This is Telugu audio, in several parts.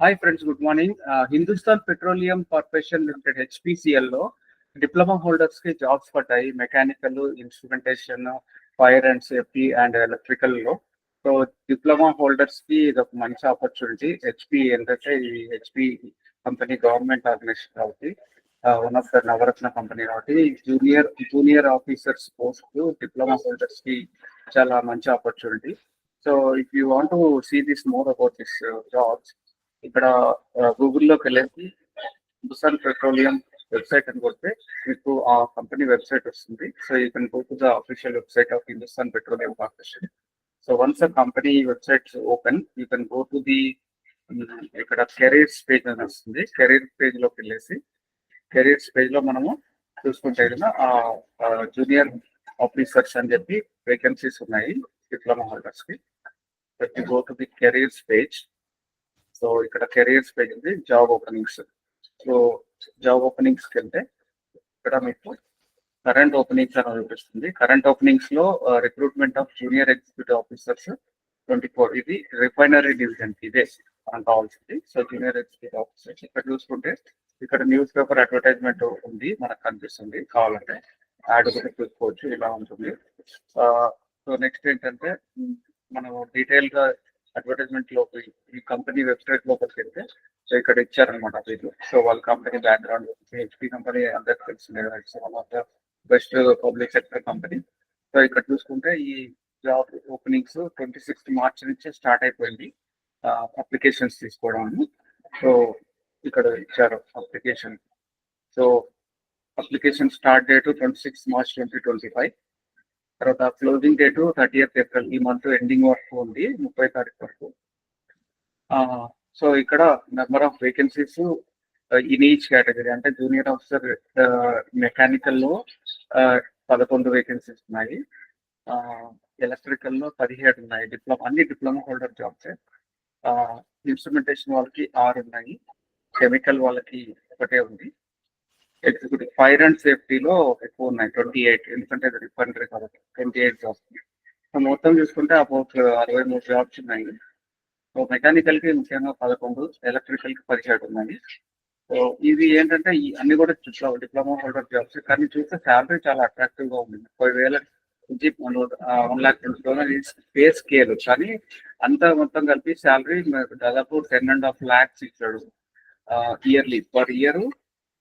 Hi friends, good morning. Hindustan petroleum corporation limited HPCL లో డిప్లొమా హోల్డర్స్ కి జాబ్స్ పడ్డాయి. Mechanical, instrumentation, fire and safety and electrical లో. సో డిప్లొమా హోల్డర్స్ కి ఇది ఒక మంచి ఆపర్చునిటీ. ఏంటంటే ఈ హెచ్పి కంపెనీ గవర్నమెంట్ ఆర్గనైజేషన్ కాబట్టి one of the Navaratna company కాబట్టి junior officers post diploma holders కి చాలా మంచి opportunity. So if you want to see this more about this jobs, ఇక్కడ గూగుల్లోకి వెళ్ళేసి హిందుస్థాన్ పెట్రోలియం వెబ్సైట్ అని కొడితే మీకు ఆ కంపెనీ వెబ్సైట్ వస్తుంది. So you can go to the official website of Hindustan petroleum corporation. So once the company website open, you can go to the ఇక్కడ కెరీర్స్ పేజ్ అని వస్తుంది. కెరీర్ పేజ్ లోకి వెళ్ళేసి కెరీర్స్ పేజ్ లో మనము చూసుకుంటే జూనియర్ ఆఫీసర్స్ అని చెప్పి వేకెన్సీస్ ఉన్నాయి డిప్లొమా హోల్డర్స్ కి. Go to the careers page. So ఇక్కడ కెరియర్స్ పేజ్ ఉంది, job openings. So job openings కి వెళ్తే ఇక్కడ మీకు కరెంట్ ఓపెనింగ్స్ అని చూపిస్తుంది. కరెంట్ ఓపెనింగ్స్ లో recruitment of junior executive officers 24. ఇది రిఫైనరీ డివిజన్, ఇదే మనకు కావాల్సింది. సో జూనియర్ ఎగ్జిక్యూటివ్ ఆఫీసర్స్ ఇక్కడ చూసుకుంటే ఇక్కడ న్యూస్ పేపర్ అడ్వర్టైజ్మెంట్ ఉంది, మనకు కనిపిస్తుంది. కావాలంటే యాడ్ కూడా చూసుకోవచ్చు, ఇలా ఉంటుంది. సో నెక్స్ట్ ఏంటంటే మనం డీటెయిల్ గా అడ్వర్టైజ్మెంట్ లో ఈ కంపెనీ వెబ్సైట్ లోకి వెళ్తే సో ఇక్కడ ఇచ్చారనమాట వీళ్ళు. సో వాళ్ళ కంపెనీ బ్యాక్గ్రౌండ్ హెచ్పి కంపెనీ అందరికి తెలిసిందే, one of the best public sector company. So ఇక్కడ చూసుకుంటే ఈ జాబ్ ఓపెనింగ్స్ 26 మార్చ్ నుంచి స్టార్ట్ అయిపోయింది అప్లికేషన్స్ తీసుకోవడం. సో ఇక్కడ ఇచ్చారు application. So application start date 26 March 2025. తర్వాత క్లోజింగ్ డేటు 30th ఏప్రిల్. ఈ మంత్ ఎండింగ్ వరకు ఉంది, 30వ తారీఖు వరకు. సో ఇక్కడ number of vacancies in each category అంటే జూనియర్ ఆఫీసర్ మెకానికల్ లో 11 వేకెన్సీస్ ఉన్నాయి, ఎలక్ట్రికల్ లో 17 ఉన్నాయి. అన్ని డిప్లొమా హోల్డర్ జాబ్స్. ఇన్స్ట్రుమెంటేషన్ వాళ్ళకి 6 ఉన్నాయి, కెమికల్ వాళ్ళకి 1 ఉంది, ఎగ్జిక్యూటివ్ ఫైర్ అండ్ సేఫ్టీలో ఎక్కువ ఉన్నాయి 28, ఎందుకంటే అది రిఫైనరీ కాబట్టి 28 జాబ్స్. సో మొత్తం చూసుకుంటే అబౌట్ 63 జాబ్స్ ఉన్నాయి. సో మెకానికల్ కి ముఖ్యంగా 11, ఎలక్ట్రికల్ కి 17 ఉన్నాయి. సో ఇది ఏంటంటే ఈ అన్ని కూడా డిప్లొమా హోల్డర్ జాబ్స్, కానీ చూస్తే శాలరీ చాలా అట్రాక్టివ్ గా ఉంది. 30,000 నుంచి 1,20,000 పే స్కేల్, కానీ అంతా మొత్తం కలిపి శాలరీ దాదాపు 10.5 lakhs ఇచ్చాడు ఇయర్లీ. పర్ ఇయర్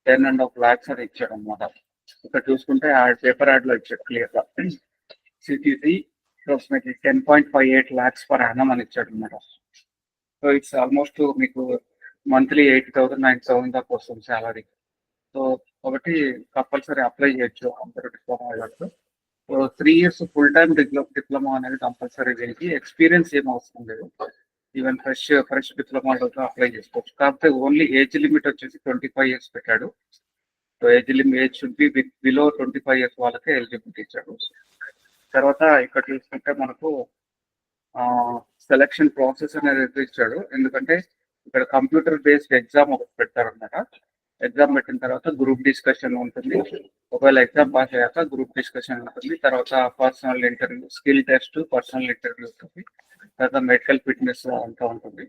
10.5 lakhs అని ఇచ్చాడు అనమాట. ఇక్కడ చూసుకుంటే పేపర్ యాడ్ లో ఇచ్చాడు క్లియర్ గా. CTC approximately 10.58 lakhs per annum అని ఇచ్చాడు అనమాట. సో ఇట్స్ ఆల్మోస్ట్ మీకు మంత్లీ 8,000 9,000 దాకా వస్తుంది శాలరీ. సో కాబట్టి కంపల్సరీ అప్లై చేయొచ్చు అందరూ డిప్లొమా వాళ్ళకు. So 3 years full time diploma అనేది కంపల్సరీ చేసి ఎక్స్పీరియన్స్ ఏం అవసరం లేదు. ఈవెన్ ఫ్రెష్ డిప్లొమా అప్లై చేసుకోవచ్చు. కాకపోతే ఓన్లీ ఏజ్ లిమిట్ వచ్చేసి 25 years పెట్టాడు. So age should be below 25 years వాళ్ళకే ఎలిజిబిలిటీ ఇచ్చాడు. తర్వాత ఇక్కడ చూసుకుంటే మనకు సెలక్షన్ ప్రాసెస్ అనేది ఇచ్చాడు, ఎందుకంటే ఇక్కడ కంప్యూటర్ బేస్డ్ ఎగ్జామ్ ఒకటి పెడతారన్నమాట. ఎగ్జామ్ పెట్టిన తర్వాత గ్రూప్ డిస్కషన్ ఉంటుంది. ఒకవేళ ఎగ్జామ్ పాస్ అయ్యాక గ్రూప్ డిస్కషన్ ఉంటుంది. తర్వాత personal interview, skill test, personal interview ఉంటుంది. తర్వాత మెడికల్ ఫిట్నెస్ అంతా ఉంటుంది.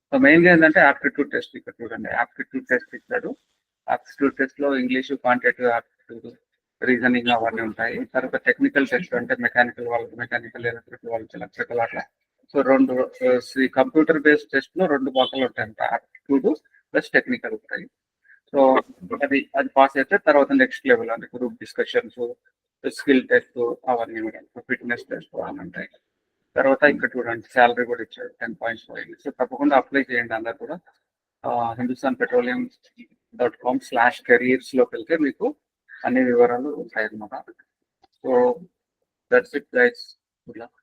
సో మెయిన్గా ఏంటంటే యాప్టిట్యూడ్ టెస్ట్. ఇక్కడ చూడండి, యాప్టిట్యూడ్ టెస్ట్ ఇచ్చాడు. యాప్టిట్యూడ్ టెస్ట్ లో ఇంగ్లీష్, క్వాంటిటేటివ్ యాప్టిట్యూడ్, రీజనింగ్ అవన్నీ ఉంటాయి. తర్వాత టెక్నికల్ టెస్ట్ అంటే మెకానికల్ వాళ్ళకి మెకానికల్, ఎలక్ట్రికల్ వాళ్ళకి ఎలక్ట్రికల్, అట్లా. సో కంప్యూటర్ బేస్డ్ టెస్ట్ లో 2 భాగాలు ఉంటాయి, యాప్టిట్యూడ్ ప్లస్ టెక్నికల్ ఉంటాయి. సో అది పాస్ అయితే తర్వాత నెక్స్ట్ లెవెల్ అంటే గ్రూప్ డిస్కషన్స్, స్కిల్ టెస్ట్, అవన్నీ ఫిట్నెస్ టెస్ట్ అవన్నీ ఉంటాయి. తర్వాత ఇక్కడ చూడండి శాలరీ కూడా ఇచ్చాడు 10.5. సో తప్పకుండా అప్లై చేయండి అందరు కూడా. హిందుస్థాన్ petroleum.com/careers లోకి వెళ్తే మీకు అన్ని వివరాలు ఉంటాయి అన్నమాట. So that's it guys, good luck.